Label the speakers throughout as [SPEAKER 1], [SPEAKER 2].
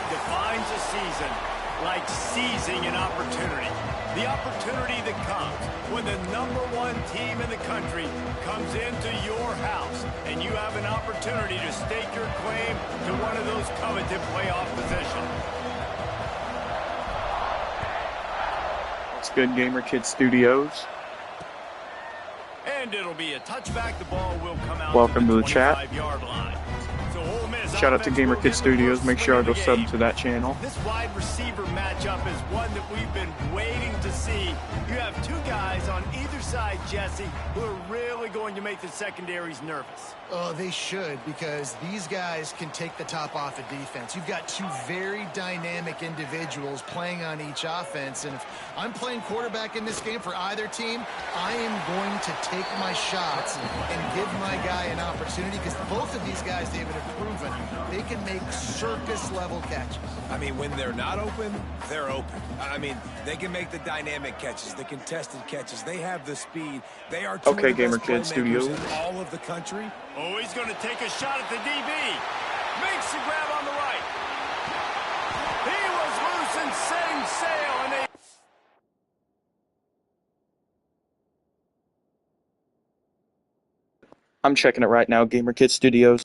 [SPEAKER 1] defines a season like seizing an opportunity. The opportunity that comes when the #1 team in the country comes into your house and you have an opportunity to stake your claim to one of those coveted playoff positions.
[SPEAKER 2] What's good, Gamerkid Studios?
[SPEAKER 1] And it'll be a touchback. The ball will come out.
[SPEAKER 2] Welcome to the
[SPEAKER 1] 25-yard line.
[SPEAKER 2] Shout out to Gamerkid Studios. Make sure I go sub to that channel.
[SPEAKER 1] This wide receiver matchup is one that we've been waiting to see. You have two guys on either side, Jesse, who are really going to make the secondaries nervous.
[SPEAKER 3] Oh, they should, because these guys can take the top off of defense. You've got two very dynamic individuals playing on each offense, and if I'm playing quarterback in this game for either team, I am going to take my shots and give my guy an opportunity, because both of these guys, David, have proven they can make circus-level catches.
[SPEAKER 4] I mean, when they're not open, they're open. I mean, they can make the dynamic catches, the contested catches. They have the speed. They are two of the best
[SPEAKER 2] Gamerkid Studios
[SPEAKER 4] in all of the country.
[SPEAKER 1] Oh, he's going to take a shot at the DB. Makes the grab on the right. He was loose and setting sail, and they...
[SPEAKER 2] I'm checking it right now, Gamerkid Studios.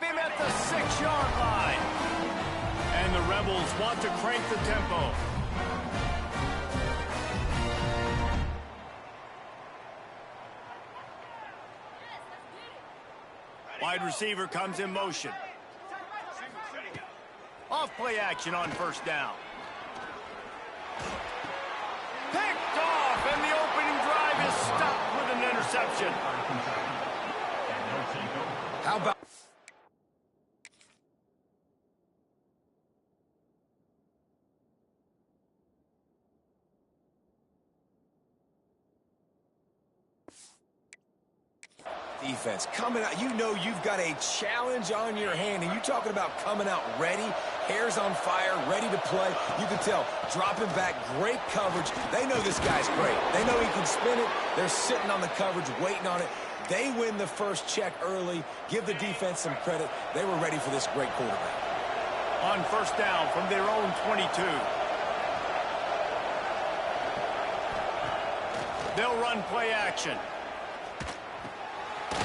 [SPEAKER 1] Him at the 6-yard line. And the Rebels want to crank the tempo. Wide receiver comes in motion. Off play action on first down. Picked off, and the opening drive is stopped with an interception.
[SPEAKER 4] How about... defense coming out. You know you've got a challenge on your hand, and you're talking about coming out ready, hairs on fire, ready to play. You can tell, dropping back, great coverage. They know this guy's great. They know he can spin it. They're sitting on the coverage, waiting on it. They win the first check early. Give the defense some credit. They were ready for this great quarterback.
[SPEAKER 1] On first down from their own 22. They'll run play action.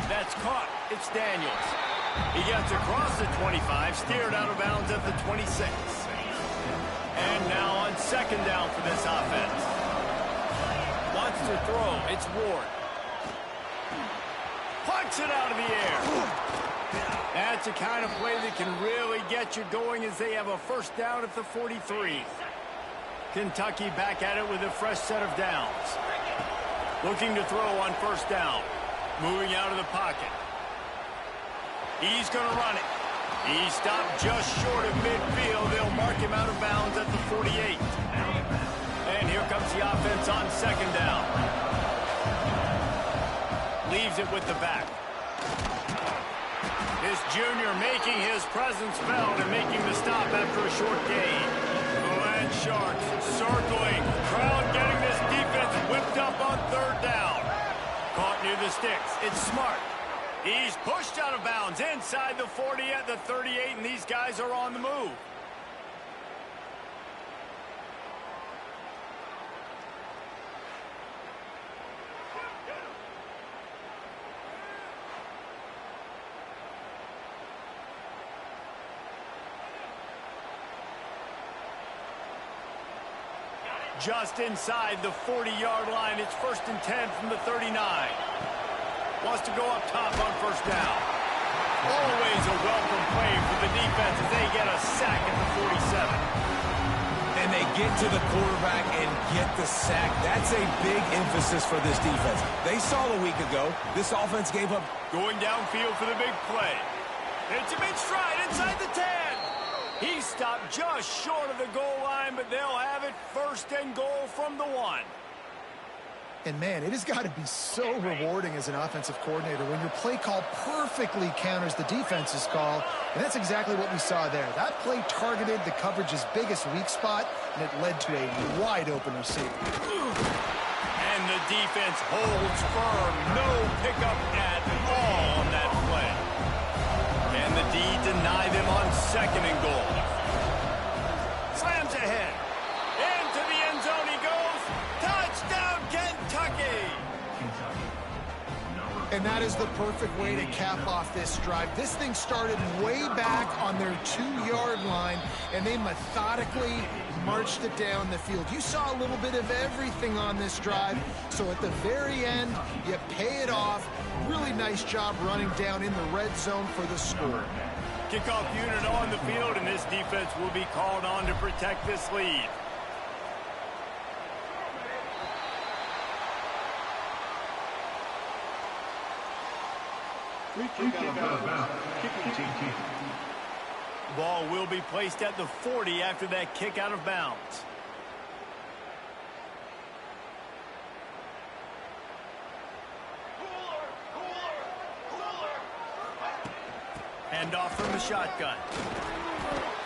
[SPEAKER 1] That's caught. It's Daniels. He gets across the 25, steered out of bounds at the 26. And now on second down for this offense. Wants to throw. It's Ward. Punch it out of the air. That's the kind of play that can really get you going as they have a first down at the 43. Kentucky back at it with a fresh set of downs. Looking to throw on first down. Moving out of the pocket. He's going to run it. He stopped just short of midfield. They'll mark him out of bounds at the 48. And here comes the offense on second down. leaves it with the back. This junior making his presence felt and making the stop after a short gain. The Land Sharks circling. Crowd getting this defense whipped up on third down. Caught near the sticks. It's Smart. He's pushed out of bounds inside the 40 at the 38, and these guys are on the move. Just inside the 40-yard line. It's 1st and 10 from the 39. Wants to go up top on first down. Always a welcome play for the defense as they get a sack at the 47.
[SPEAKER 4] And they get to the quarterback and get the sack. That's a big emphasis for this defense. They saw a week ago this offense gave up.
[SPEAKER 1] Going downfield for the big play. It's a mid-stride inside the 10. He stopped just short of the goal line, but they'll have it 1st and goal from the 1.
[SPEAKER 3] And, man, it has got to be so rewarding as an offensive coordinator when your play call perfectly counters the defense's call, and that's exactly what we saw there. That play targeted the coverage's biggest weak spot, and it led to a wide-open receiver.
[SPEAKER 1] And the defense holds firm. No pickup at all on that play. And the D deny them on 2nd and goal. Slams ahead. Into the end zone he goes. Touchdown, Kentucky!
[SPEAKER 3] And that is the perfect way to cap off this drive. This thing started way back on their 2-yard line, and they methodically marched it down the field. You saw a little bit of everything on this drive, so at the very end, you pay it off. Really nice job running down in the red zone for the score.
[SPEAKER 1] Kickoff unit on the field, and this defense will be called on to protect this lead. Ball will be placed at the 40 after that kick out of bounds. Hand off from the shotgun.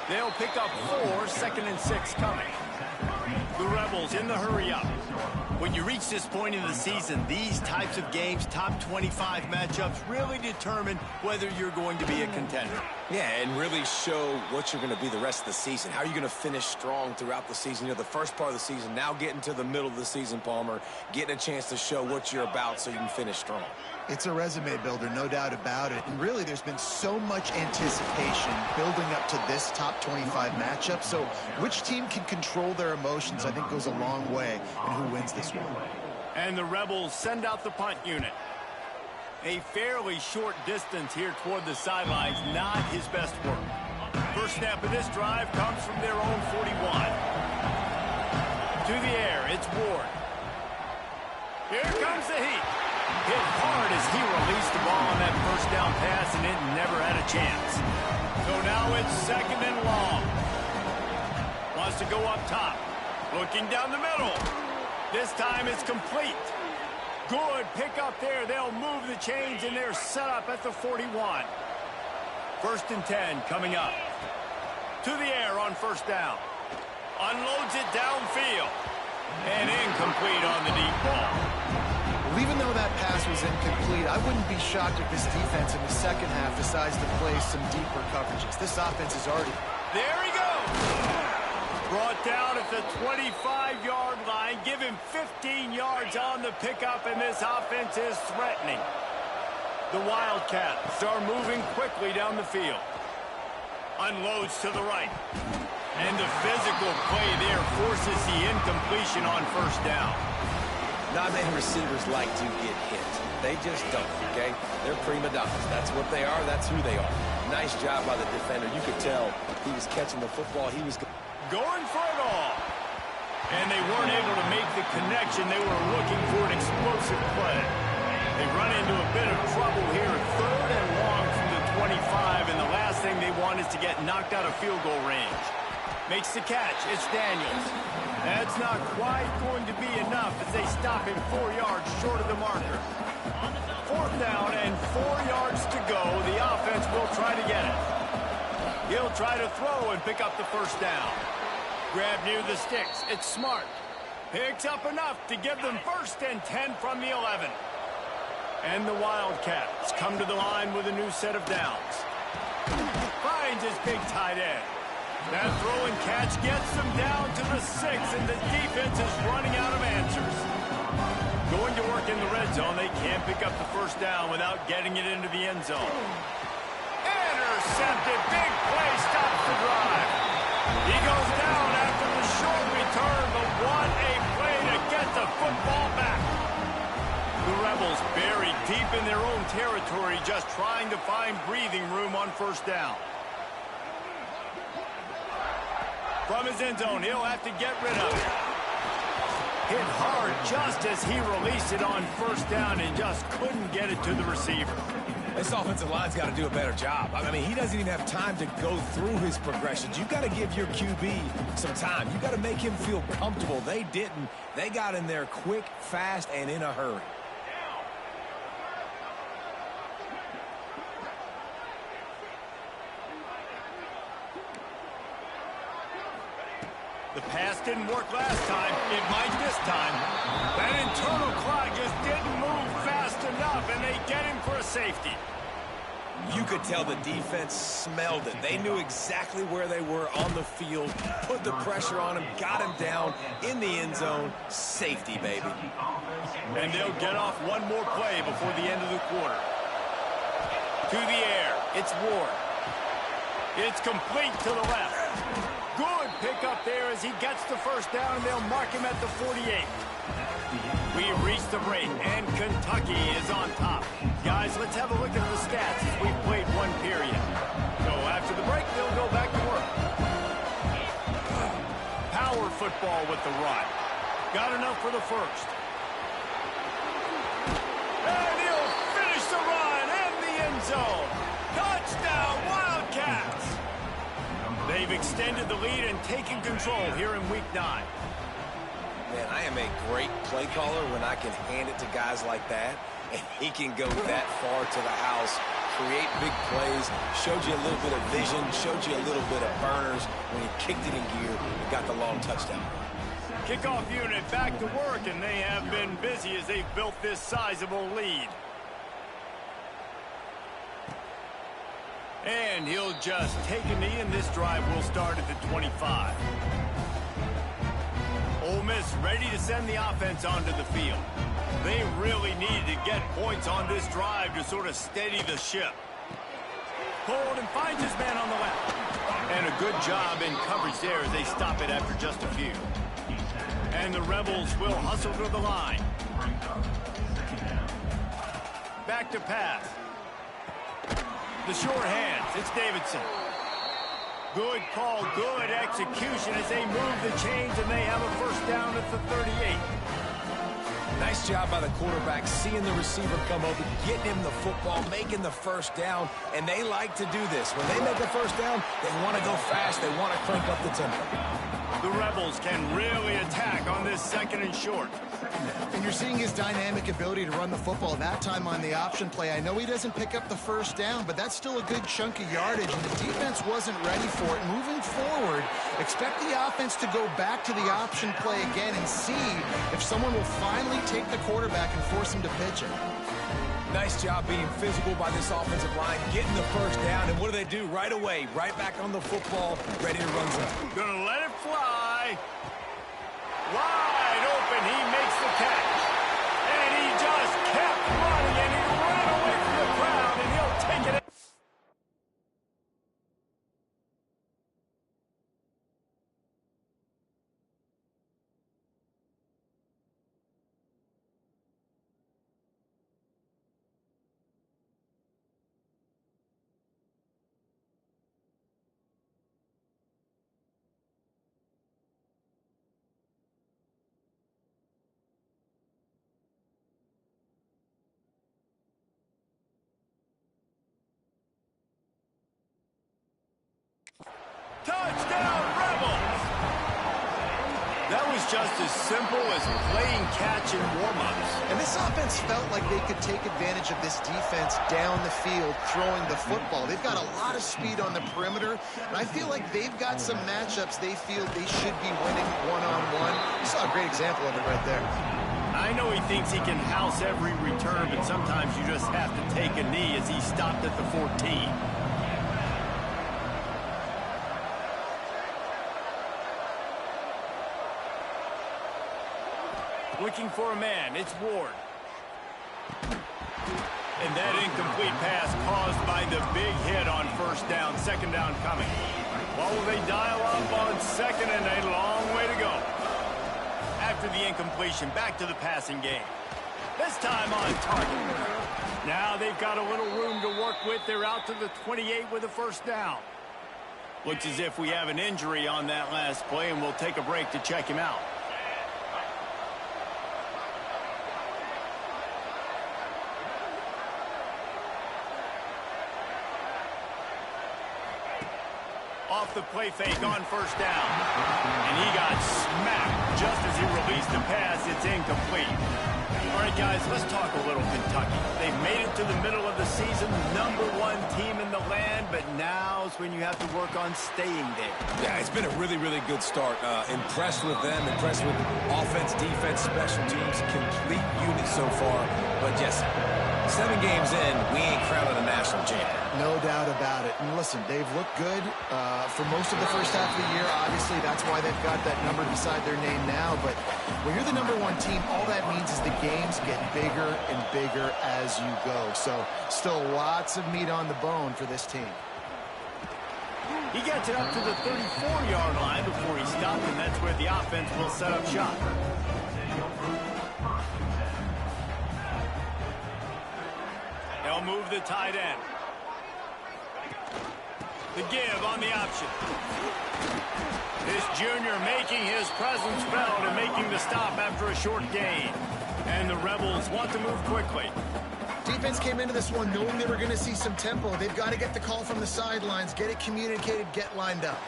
[SPEAKER 1] They'll pick up 4, 2nd and 6 coming. The Rebels in the hurry up. When you reach this point in the season, these types of games, top 25 matchups, really determine whether you're going to be a contender.
[SPEAKER 4] Yeah, and really show what you're going to be the rest of the season. How are you going to finish strong throughout the season? You know, the first part of the season, now getting to the middle of the season, Palmer, getting a chance to show what you're about so you can finish strong.
[SPEAKER 3] It's a resume builder, no doubt about it. And really, there's been so much anticipation building up to this top 25 matchup. So which team can control their emotions, I think, goes a long way in who wins this one.
[SPEAKER 1] And the Rebels send out the punt unit. A fairly short distance here toward the sidelines, not his best work. First snap of this drive comes from their own 41. To the air, it's Ward. Here comes the heat. Hit hard as he released the ball on that first down pass, and it never had a chance. So now it's 2nd and long. Wants to go up top. Looking down the middle. This time it's complete. Good pickup there. They'll move the chains, and they're set up at the 41. 1st and 10 coming up. To the air on first down. Unloads it downfield. And incomplete on the deep ball.
[SPEAKER 3] Well, even though that pass was incomplete, I wouldn't be shocked if this defense in the second half decides to play some deeper coverages. This offense is already...
[SPEAKER 1] There he goes! Brought down at the 25-yard line. Give him 15 yards on the pickup, and this offense is threatening. The Wildcats are moving quickly down the field. Unloads to the right. And the physical play there forces the incompletion on first down.
[SPEAKER 4] Not many receivers like to get hit. They just don't, okay? They're prima donnas. That's what they are. That's who they are. Nice job by the defender. You could tell he was catching the football. He was
[SPEAKER 1] going for it all. And they weren't able to make the connection. They were looking for an explosive play. They run into a bit of trouble here. 3rd and long from the 25, and the last thing they want is to get knocked out of field goal range. Makes the catch. It's Daniels. That's not quite going to be enough as they stop him 4 yards short of the marker. 4th down and 4 yards to go. The offense will try to get it. He'll try to throw and pick up the 1st down. Grab near the sticks. It's Smart. Picks up enough to give them 1st and 10 from the 11. And the Wildcats come to the line with a new set of downs. Finds his big tight end. That throw and catch gets them down to the 6, and the defense is running out of answers. Going to work in the red zone, they can't pick up the 1st down without getting it into the end zone. Intercepted. Big play stops the drive. He goes down after the short return, but what a play to get the football back. The Rebels buried deep in their own territory, just trying to find breathing room on 1st down. From his end zone, he'll have to get rid of it. Hit hard just as he released it on 1st down and just couldn't get it to the receiver.
[SPEAKER 4] This offensive line's got to do a better job. I mean, he doesn't even have time to go through his progressions. You've got to give your QB some time. You've got to make him feel comfortable. They didn't. They got in there quick, fast, and in a hurry.
[SPEAKER 1] The pass didn't work last time. It might this time. That internal clock just didn't move fast enough, and they get him for a safety.
[SPEAKER 4] You could tell the defense smelled it. They knew exactly where they were on the field, put the pressure on him, got him down in the end zone. Safety, baby.
[SPEAKER 1] And they'll get off one more play before the end of the quarter. To the air. It's Ward. It's complete to the left. Good pickup there as he gets the 1st down, and they'll mark him at the 48. We've reached the break, and Kentucky is on top. Guys, let's have a look at the stats as we've played 1 period. So after the break, they'll go back to work. Power football with the run. Got enough for the 1st. And he'll finish the run in the end zone. Touchdown, Wildcats! They've extended the lead and taken control here in Week 9.
[SPEAKER 4] Man, I am a great play caller when I can hand it to guys like that, and he can go that far to the house, create big plays, showed you a little bit of vision, showed you a little bit of burners when he kicked it in gear and got the long touchdown.
[SPEAKER 1] Kickoff unit back to work, and they have been busy as they've built this sizable lead. And he'll just take a knee, and this drive will start at the 25. Ole Miss ready to send the offense onto the field. They really needed to get points on this drive to sort of steady the ship. Hold and finds his man on the left. And a good job in coverage there as they stop it after just a few. And the Rebels will hustle to the line. Back to pass. The short hands. It's Davidson. Good call, good execution as they move the chains, and they have a 1st down at the 38.
[SPEAKER 4] Nice job by the quarterback, seeing the receiver come open, getting him the football, making the 1st down, and they like to do this. When they make a 1st down, they want to go fast, they want to crank up the tempo.
[SPEAKER 1] The Rebels can really attack on this 2nd and short.
[SPEAKER 3] And you're seeing his dynamic ability to run the football. That time on the option play, I know he doesn't pick up the 1st down, but that's still a good chunk of yardage, and the defense wasn't ready for it. Moving forward, expect the offense to go back to the option play again and see if someone will finally take the quarterback and force him to pitch it.
[SPEAKER 4] Nice job being physical by this offensive line, getting the 1st down, and what do they do right away? Right back on the football, ready to run zone.
[SPEAKER 1] Gonna let it fly. Wide open, he makes the catch. And he just kept running, and he ran away from the crowd, and he'll take it. Touchdown, Rebels! That was just as simple as playing catch in warm-ups.
[SPEAKER 3] And this offense felt like they could take advantage of this defense down the field, throwing the football. They've got a lot of speed on the perimeter, and I feel like they've got some matchups they feel they should be winning one-on-one. You saw a great example of it right there.
[SPEAKER 1] I know he thinks he can house every return, but sometimes you just have to take a knee as he stopped at the 14. Looking for a man, it's Ward. And that incomplete pass caused by the big hit on first down, second down coming. Well, will they dial up on second and a long way to go? After the incompletion, back to the passing game. This time on target. Now they've got a little room to work with. They're out to the 28 with a first down. Looks as if we have an injury on that last play, and we'll take a break to check him out. Off the play fake on first down. And he got smacked just as he released the pass. It's incomplete. All right, guys, let's talk a little Kentucky. They've made it to the middle of the season, #1 team in the land, but now's when you have to work on staying there.
[SPEAKER 4] Yeah, it's been a really, really good start. Impressed with them, impressed with offense, defense, special teams, complete unit so far. But yes, 7 games in, we ain't crowned a national champion.
[SPEAKER 3] No doubt about it. And listen, they've looked good for most of the first half of the year. Obviously, that's why they've got that number beside their name now. But when you're the #1 team, all that means is the games get bigger and bigger as you go. So still lots of meat on the bone for this team.
[SPEAKER 1] He gets it up to the 34-yard line before he stopped, and that's where the offense will set up shop. They'll move the tight end. The give on the option. This junior making his presence felt and making the stop after a short gain. And the Rebels want to move quickly.
[SPEAKER 3] Defense came into this one knowing they were going to see some tempo. They've got to get the call from the sidelines, get it communicated, get lined up.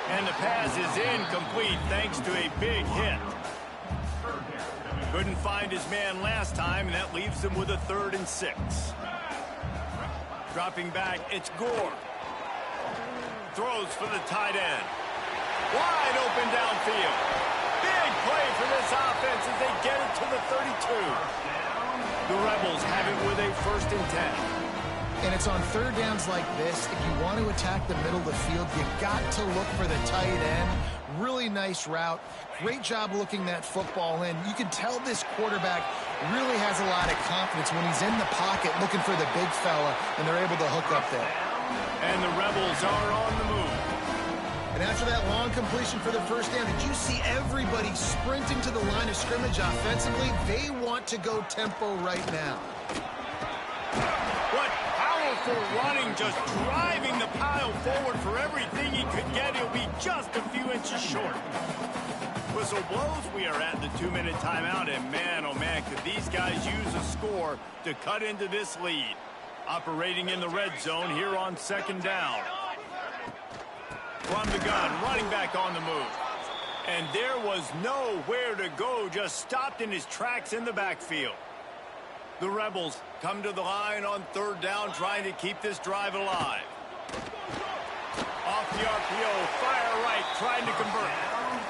[SPEAKER 1] And the pass is incomplete thanks to a big hit. Couldn't find his man last time, and that leaves him with a 3rd and 6. Dropping back, it's Gore. Throws for the tight end. Wide open downfield. Big play for this offense as they get it to the 32. The Rebels have it with a 1st and 10.
[SPEAKER 3] And it's on 3rd downs like this. If you want to attack the middle of the field, you got to look for the tight end. Really nice route. Great job looking that football in. You can tell this quarterback really has a lot of confidence when he's in the pocket looking for the big fella, and they're able to hook up there.
[SPEAKER 1] And the Rebels are on the move.
[SPEAKER 3] And after that long completion for the first down, did you see everybody sprinting to the line of scrimmage offensively? They want to go tempo right now.
[SPEAKER 1] What powerful running, just driving the pile forward for everything he could get. He'll be just a few inches short. Whistle blows. We are at the 2-minute timeout, and man, oh man, could these guys use a score to cut into this lead. Operating in the red zone here on 2nd down. From the gun, running back on the move. And there was nowhere to go, just stopped in his tracks in the backfield. The Rebels come to the line on 3rd down, trying to keep this drive alive. Off the RPO, fire right, trying to convert.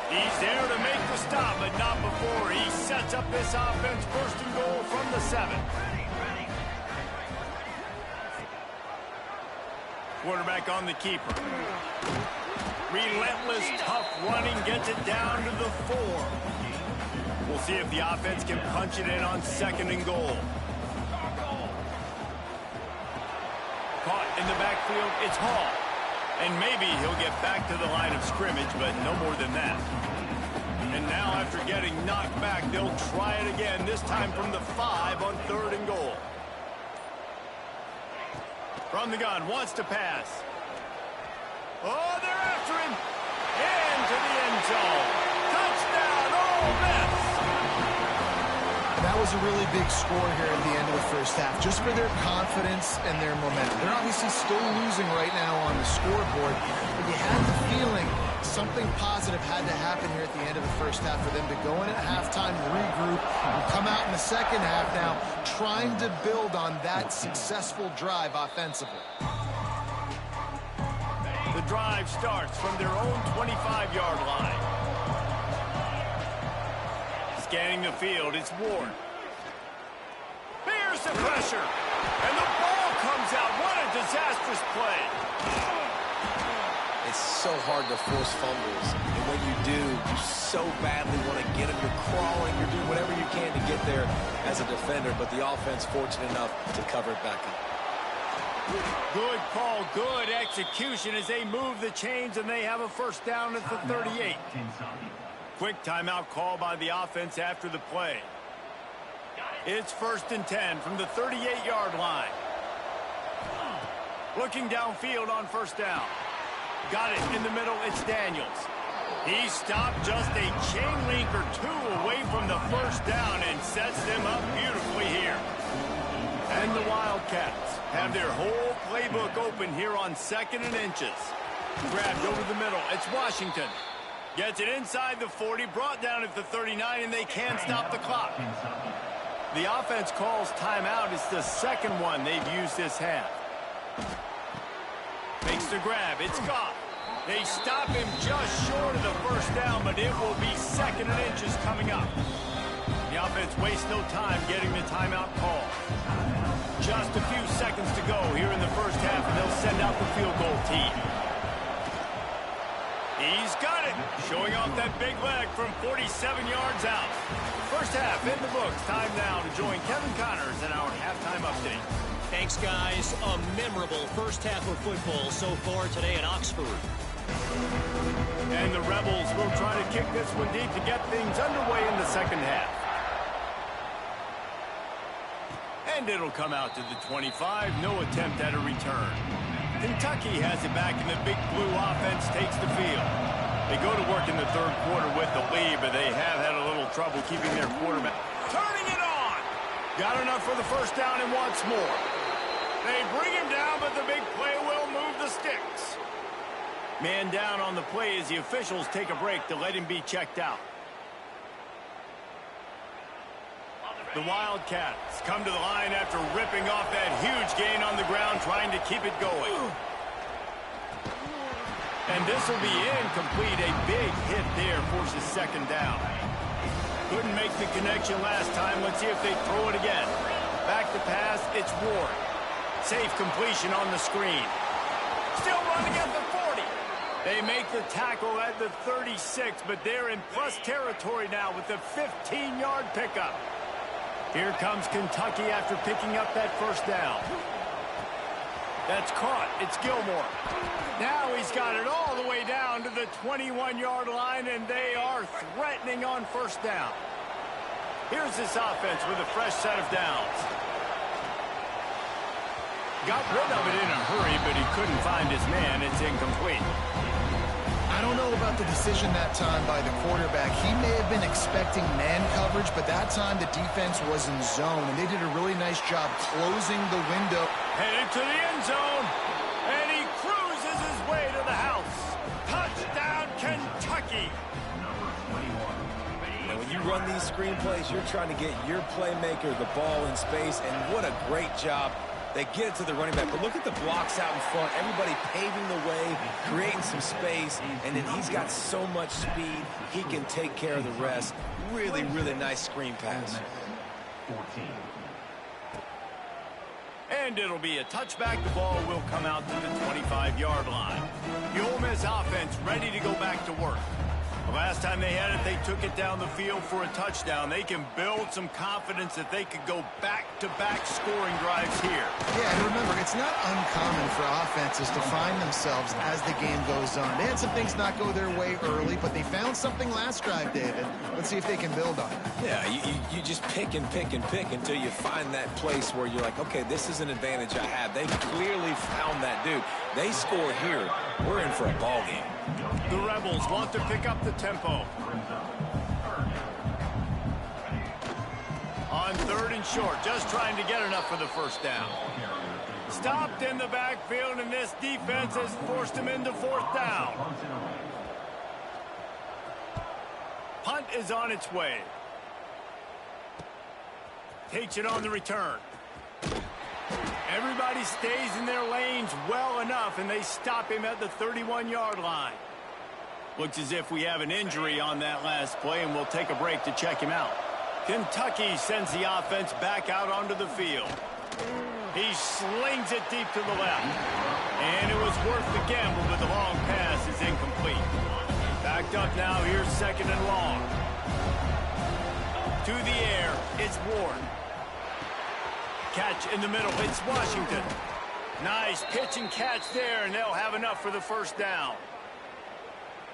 [SPEAKER 1] He's there to make the stop, but not before. He sets up this offense, 1st and goal from the 7. Quarterback on the keeper. Relentless, tough running, gets it down to the 4. We'll see if the offense can punch it in on 2nd and goal. Caught in the backfield, it's Hall. And maybe he'll get back to the line of scrimmage, but no more than that. And now after getting knocked back, they'll try it again, this time from the 5 on 3rd and goal. From the gun, wants to pass. Oh, they're after him. Into the end zone. Touchdown, Ole Miss.
[SPEAKER 3] That was a really big score here at the end of the first half, just for their confidence and their momentum. They're obviously still losing right now on the scoreboard, but you had the feeling something positive had to happen here at the end of the first half for them to go in at halftime, regroup, and come out in the second half now trying to build on that successful drive offensively.
[SPEAKER 1] The drive starts from their own 25-yard line. Scanning the field, it's Ward. There's the pressure. And the ball comes out. What a disastrous play.
[SPEAKER 4] It's so hard to force fumbles. And when you do, you so badly want to get them. You're crawling. You're doing whatever you can to get there as a defender. But the offense fortunate enough to cover it back up.
[SPEAKER 1] Good call, good execution as they move the chains and they have a first down at the 38. Quick timeout call by the offense after the play. It's 1st and 10 from the 38-yard line. Looking downfield on first down. Got it in the middle, it's Daniels. He stopped just a chain link or two away from the first down and sets them up beautifully here. And the Wildcats have their whole playbook open here on 2nd and inches. Grabbed over the middle, it's Washington. Gets it inside the 40, brought down at the 39, and they can't stop the clock. The offense calls timeout. It's the second one they've used this half. Makes the grab. It's Goff. They stop him just short of the first down, but it will be 2nd and inches coming up. The offense wastes no time getting the timeout call. Just a few seconds to go here in the first half, and they'll send out the field goal team. He's got it. Showing off that big leg from 47 yards out. First half in the books. Time now to join Kevin Connors in our halftime update.
[SPEAKER 5] Thanks, guys. A memorable first half of football so far today in Oxford.
[SPEAKER 1] And the Rebels will try to kick this one deep to get things underway in the second half. And it'll come out to the 25. No attempt at a return. Kentucky has it back, and the big blue offense takes the field. They go to work in the third quarter with the lead, but they have had a little trouble keeping their quarterback. Turning it on! Got enough for the first down and wants more. They bring him down, but the big play will move the sticks. Man down on the play as the officials take a break to let him be checked out. The Wildcats come to the line after ripping off that huge gain on the ground, trying to keep it going. And this will be incomplete. A big hit there forces second down. Couldn't make the connection last time. Let's see if they throw it again. Back to pass, it's Ward. Safe completion on the screen. Still running at the 40. They make the tackle at the 36, but they're in plus territory now with the 15-yard pickup. Here comes Kentucky after picking up that first down. That's caught. It's Gilmore. Now he's got it all the way down to the 21-yard line, and they are threatening on first down. Here's this offense with a fresh set of downs. Got rid of it in a hurry, but he couldn't find his man. It's incomplete.
[SPEAKER 3] I don't know about the decision that time by the quarterback. He may have been expecting man coverage, but that time the defense was in zone, and they did a really nice job closing the window.
[SPEAKER 1] Headed to the end zone, and he cruises his way to the house. Touchdown, Kentucky.
[SPEAKER 4] And when you run these screen plays, you're trying to get your playmaker the ball in space, and what a great job. They get it to the running back, but look at the blocks out in front. Everybody paving the way, creating some space, and then he's got so much speed, he can take care of the rest. Really, really nice screen pass.
[SPEAKER 1] 14. And it'll be a touchback. The ball will come out to the 25-yard line. The Ole Miss offense ready to go back to work. The last time they had it, they took it down the field for a touchdown. They can build some confidence that they could go back-to-back scoring drives here.
[SPEAKER 3] Yeah, and remember, it's not uncommon for offenses to find themselves as the game goes on. They had some things not go their way early, but they found something last drive, David. Let's see if they can build on it.
[SPEAKER 4] Yeah, you just pick and pick and pick until you find that place where you're like, okay, this is an advantage I have. They clearly found that dude. They score here. We're in for a ball game.
[SPEAKER 1] The Rebels want to pick up the tempo. On third and short, just trying to get enough for the first down. Stopped in the backfield, and this defense has forced him into fourth down. punt is on its way. Takes it on the return. Everybody stays in their lanes well enough, and they stop him at the 31-yard line. Looks as if we have an injury on that last play, and we'll take a break to check him out. Kentucky sends the offense back out onto the field. He slings it deep to the left. And it was worth the gamble, but the long pass is incomplete. Backed up now, here's second and long. To the air, it's Ward. Catch in the middle, it's Washington. Nice pitch and catch there, and they'll have enough for the first down.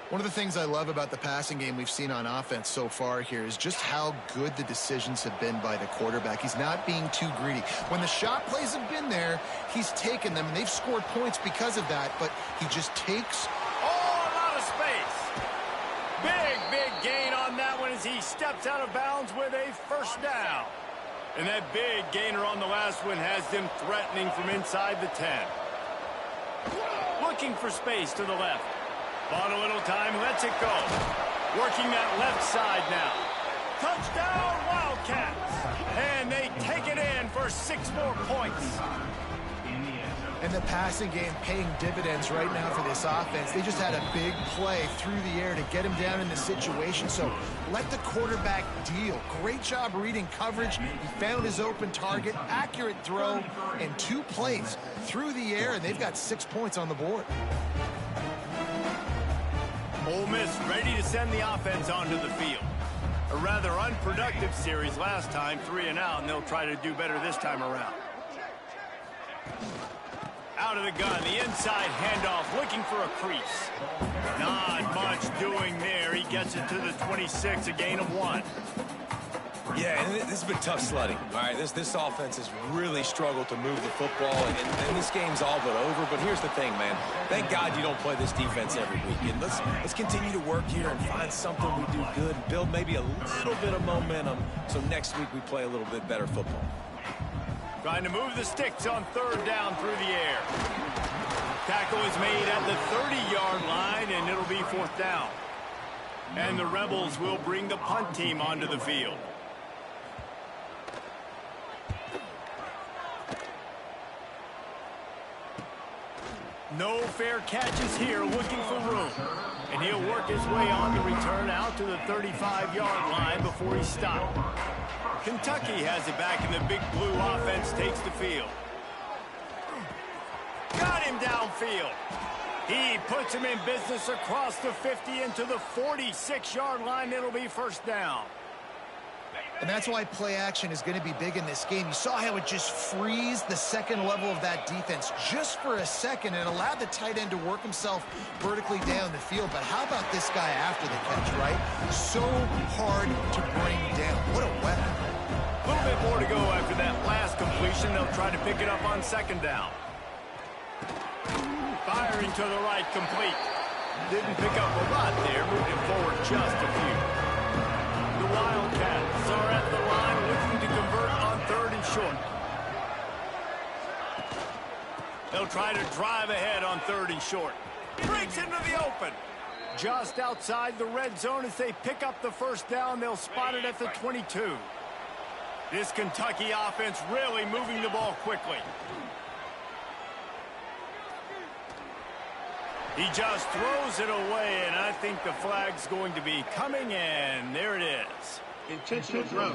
[SPEAKER 3] One of the things I love about the passing game we've seen on offense so far here is just how good the decisions have been by the quarterback. He's not being too greedy. When the shot plays have been there, he's taken them, and they've scored points because of that, but he just takes...
[SPEAKER 1] Oh, a lot of space. Big gain on that one as he steps out of bounds with a first down. And that big gainer on the last one has them threatening from inside the 10. Looking for space to the left. Bought a little time, lets it go. Working that left side now. Touchdown, Wildcats! And they take it in for 6 more points.
[SPEAKER 3] And the passing game paying dividends right now for this offense. They just had a big play through the air to get him down in the situation. So let the quarterback deal. Great job reading coverage. He found his open target, accurate throw, and 2 plays through the air, and they've got 6 points on the board.
[SPEAKER 1] Ole Miss ready to send the offense onto the field. A rather unproductive series last time, 3 and out, and they'll try to do better this time around. Out of the gun, the inside handoff, looking for a crease. Not much doing there. He gets it to the 26, a gain of 1.
[SPEAKER 4] Yeah, and this has been tough sledding. All right, this offense has really struggled to move the football, and this game's all but over. But here's the thing, man. Thank God you don't play this defense every week. And let's continue to work here and find something we do good and build maybe a little bit of momentum so next week we play a little bit better football.
[SPEAKER 1] Trying to move the sticks on 3rd down through the air. Tackle is made at the 30-yard line, and it'll be 4th down. And the Rebels will bring the punt team onto the field. No fair catches here, looking for room. And he'll work his way on the return out to the 35-yard line before he's stopped. Kentucky has it back, and the big blue offense takes the field. Got him downfield. He puts him in business across the 50 into the 46-yard line. It'll be 1st down.
[SPEAKER 3] And that's why play action is going to be big in this game. You saw how it just frees the second level of that defense just for a second and allowed the tight end to work himself vertically down the field. But how about this guy after the catch, right? So hard to bring down. What a weapon.
[SPEAKER 1] A little bit more to go after that last completion. They'll try to pick it up on 2nd down. Firing to the right, complete. Didn't pick up a lot there, moving forward just a few. The Wildcats are at the line looking to convert on 3rd and short. They'll try to drive ahead on 3rd and short. Breaks into the open. Just outside the red zone as they pick up the 1st down. They'll spot it at the 22. This Kentucky offense really moving the ball quickly. He just throws it away, and I think the flag's going to be coming, and there it is.
[SPEAKER 2] Intentional throw.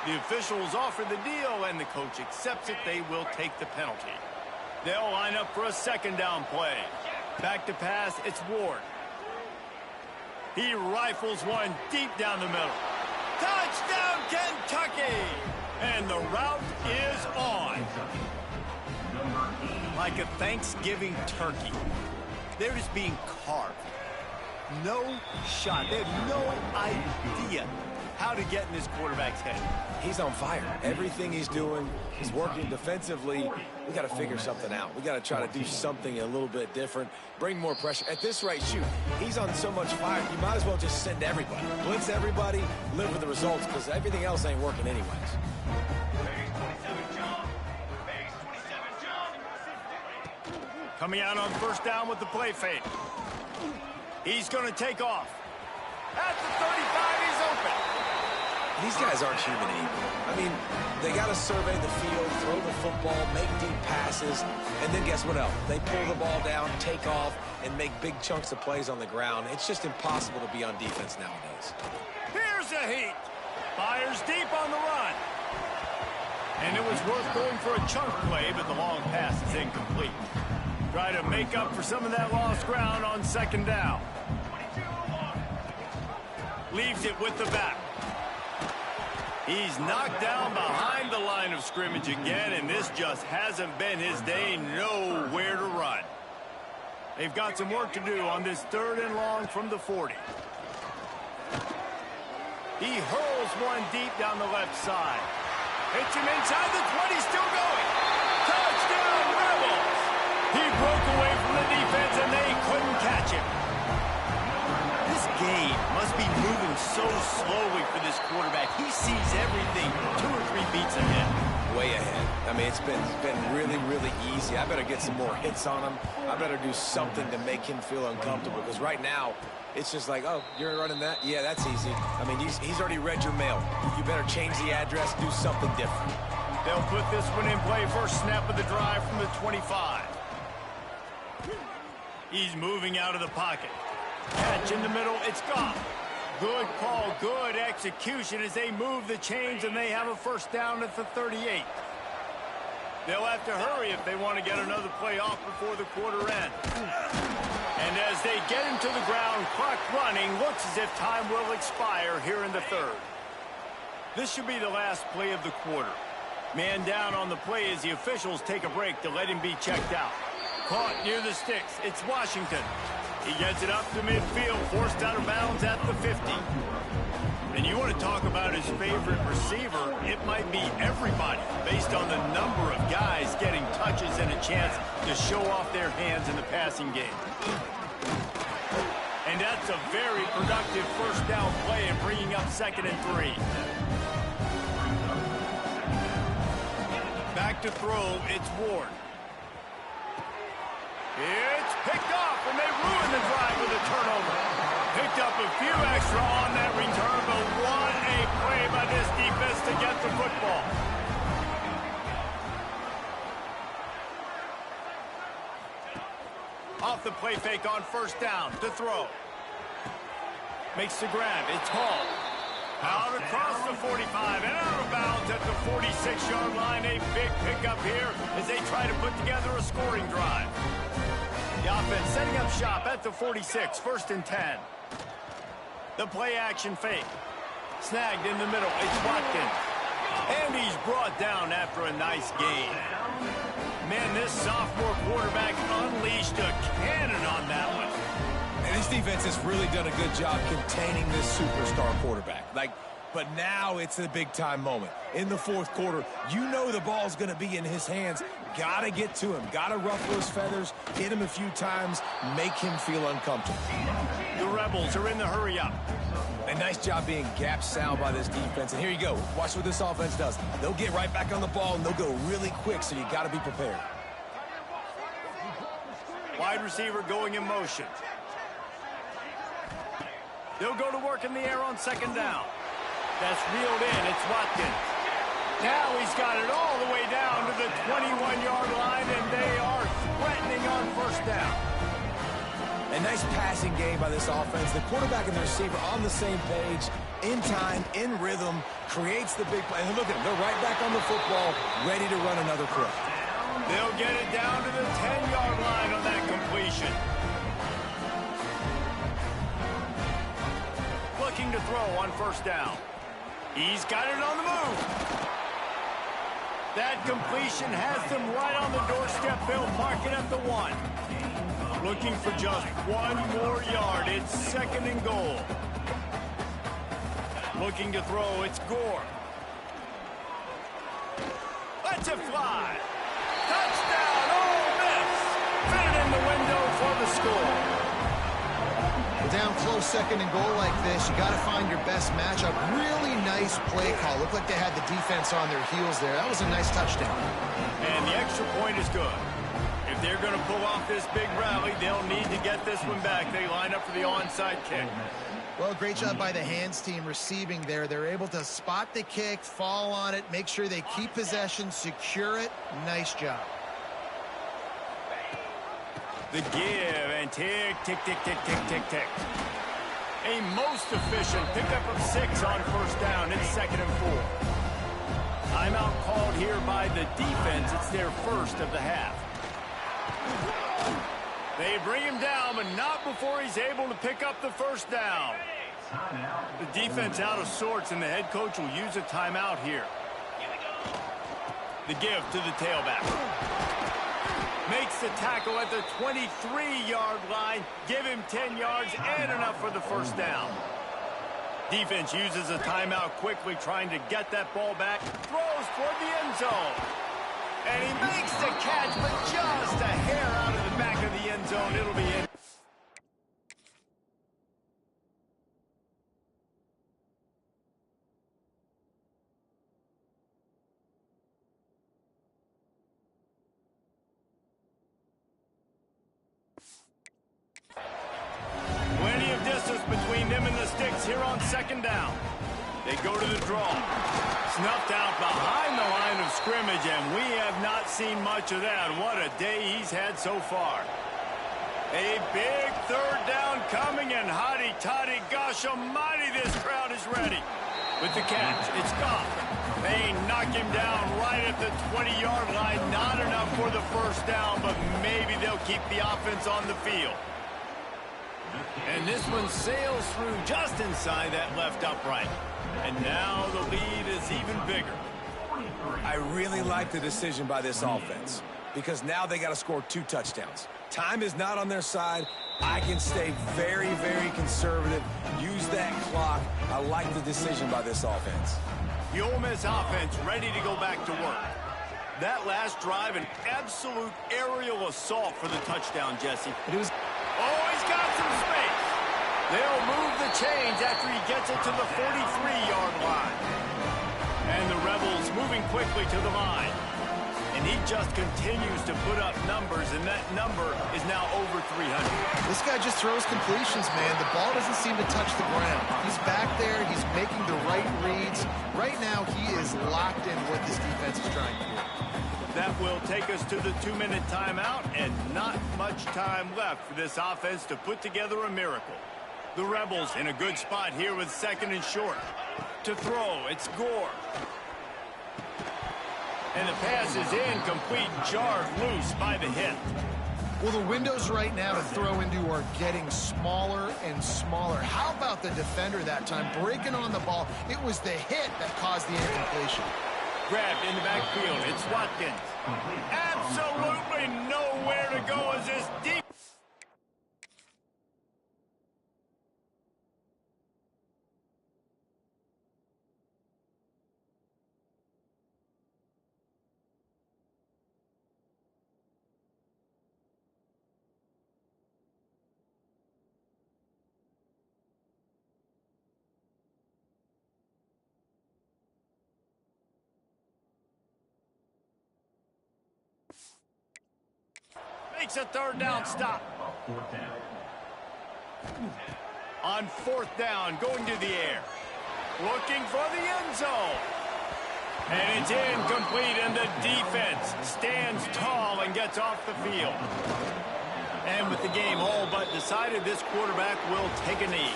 [SPEAKER 1] The officials offer the deal, and the coach accepts it. They will take the penalty. They'll line up for a 2nd down play. Back to pass, it's Ward. He rifles one deep down the middle. Touchdown, Kentucky! And the route is on. Like a Thanksgiving turkey. They're just being carved. No shot. They have no idea how to get in this quarterback's head.
[SPEAKER 4] He's on fire. Everything he's doing is working defensively. We got to figure something out. We got to try to do something a little bit different, bring more pressure. At this rate, shoot, he's on so much fire, you might as well just send everybody. Blitz everybody, live with the results, because everything else ain't working anyways.
[SPEAKER 1] Coming out on 1st down with the play fake. He's going to take off. At the 35, he's open.
[SPEAKER 4] These guys aren't human equal. I mean, they got to survey the field, throw the football, make deep passes, and then guess what else? They pull the ball down, take off, and make big chunks of plays on the ground. It's just impossible to be on defense nowadays.
[SPEAKER 1] Here's a heat. Fires deep on the run. And it was worth going for a chunk play, but the long pass is incomplete. Try to make up for some of that lost ground on second down. Leaves it with the back. He's knocked down behind the line of scrimmage again, and this just hasn't been his day. Nowhere to run. They've got some work to do on this 3rd and long from the 40. He hurls one deep down the left side. Hits him inside the 20, still going. Touchdown, Rebels! He broke away from the defense, and they couldn't catch him. This game must be moving so slowly for this quarterback. He sees everything 2 or 3 beats ahead.
[SPEAKER 4] Way ahead. I mean, it's been really, really easy. I better get some more hits on him. I better do something to make him feel uncomfortable, because right now, it's just like, oh, you're running that? Yeah, that's easy. I mean, he's already read your mail. You better change the address, do something different.
[SPEAKER 1] They'll put this one in play. First snap of the drive from the 25. He's moving out of the pocket. Catch in the middle, it's gone. Good call, good execution as they move the chains, and they have a first down at the 38. They'll have to hurry if they want to get another play off before the quarter ends. And as they get him to the ground, clock running, looks as if time will expire here in the 3rd. This should be the last play of the quarter. Man down on the play as the officials take a break to let him be checked out. Caught near the sticks. It's Washington. He gets it up to midfield, forced out of bounds at the 50. And you want to talk about his favorite receiver, it might be everybody based on the number of guys getting touches and a chance to show off their hands in the passing game. And that's a very productive first down play and bringing up 2nd and 3. Back to throw, it's Ward. It's picked off, and they ruin the drive with a turnover. Picked up a few extra on that return, but what a play by this defense to get the football. Off the play fake on first down to throw. Makes the grab. It's Hall. Out across the 45 and out of bounds at the 46-yard line. A big pickup here as they try to put together a scoring drive. The offense setting up shop at the 46, 1st and 10. The play action fake. Snagged in the middle. It's Watkins. And he's brought down after a nice gain. Man, this sophomore quarterback unleashed a cannon on that one.
[SPEAKER 4] And this defense has really done a good job containing this superstar quarterback. But now it's a big-time moment. In the 4th quarter, you know the ball's going to be in his hands. Got to get to him. Got to ruffle his feathers, hit him a few times, make him feel uncomfortable.
[SPEAKER 1] The Rebels are in the hurry-up.
[SPEAKER 4] A nice job being gap sound by this defense. And here you go. Watch what this offense does. They'll get right back on the ball, and they'll go really quick, so you got to be prepared.
[SPEAKER 1] Wide receiver going in motion. They'll go to work in the air on second down. That's reeled in. It's Watkins. Now he's got it all the way down to the 21-yard line, and they are threatening on first down.
[SPEAKER 4] A nice passing game by this offense. The quarterback and the receiver on the same page, in time, in rhythm, creates the big play. And look at them. They're right back on the football, ready to run another play.
[SPEAKER 1] They'll get it down to the 10-yard line on that completion. Looking to throw on first down. He's got it on the move. That completion has them right on the doorstep. They'll mark it at the 1. Looking for just 1 more yard. It's 2nd and goal. Looking to throw. It's Gore. Let's it fly. Touchdown, Ole Miss. Fit it in the window for the score.
[SPEAKER 3] Down close 2nd and goal like this, you got to find your best matchup. Really nice play call. Looked like they had the defense on their heels there. That was a nice touchdown.
[SPEAKER 1] And the extra point is good. If If they're going to pull off this big rally, they'll need to get this one back. They line up for the onside kick.
[SPEAKER 3] Well, great job by the hands team receiving there. They're able to spot the kick, fall on it, make sure they keep possession, secure it. Nice job.
[SPEAKER 1] The give and tick, tick, tick, tick, tick, tick, tick. A most efficient pickup of 6 on first down. It's 2nd and 4. Timeout called here by the defense. It's their first of the half. They bring him down, but not before he's able to pick up the first down. The defense out of sorts, and the head coach will use a timeout here. The give to the tailback. Makes the tackle at the 23-yard line. Give him 10 yards and enough for the first down. Defense uses a timeout quickly, trying to get that ball back. Throws toward the end zone. And he makes the catch, but just a hair out of the back of the end zone. It'll be in. Plenty of distance between them and the sticks here on 2nd down. They go to the draw. Snuffed out behind the line of scrimmage, and we have not seen much of that. What a day he's had so far. A big 3rd down coming, and hotty-toddy, gosh almighty, this crowd is ready. With the catch, it's Goff. They knock him down right at the 20-yard line. Not enough for the first down, but maybe they'll keep the offense on the field. And this one sails through just inside that left upright. And now the lead is even bigger.
[SPEAKER 4] I really like the decision by this offense because now they got to score 2 touchdowns. Time is not on their side. I can stay very, very conservative. Use that clock. I like the decision by this offense.
[SPEAKER 1] The Ole Miss offense ready to go back to work. That last drive, an absolute aerial assault for the touchdown, Jesse. Oh, he's got some space. They'll move the chains after he gets it to the 43-yard line. And the Rebels moving quickly to the line. And he just continues to put up numbers, and that number is now over 300.
[SPEAKER 3] This guy just throws completions, man. The ball doesn't seem to touch the ground. He's back there. He's making the right reads. Right now, he is locked in what this defense is trying to do.
[SPEAKER 1] That will take us to the 2-minute timeout, and not much time left for this offense to put together a miracle. The Rebels in a good spot here with 2nd and short. To throw, it's Gore. And the pass is incomplete, jarred loose by the hit.
[SPEAKER 3] Well, the windows right now to throw into are getting smaller and smaller. How about the defender that time breaking on the ball? It was the hit that caused the incompletion.
[SPEAKER 1] Grabbed in the backfield. It's Watkins. Absolutely nowhere to go as this deep. Makes a 3rd down stop. On 4th down, going to the air. Looking for the end zone. And it's incomplete, and the defense stands tall and gets off the field. And with the game all but decided, this quarterback will take a knee.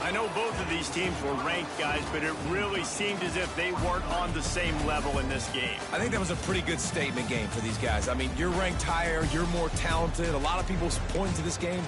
[SPEAKER 1] I know both of these teams were ranked, guys, but it really seemed as if they weren't on the same level in this game.
[SPEAKER 4] I think that was a pretty good statement game for these guys. I mean, you're ranked higher, you're more talented. A lot of people point to this game.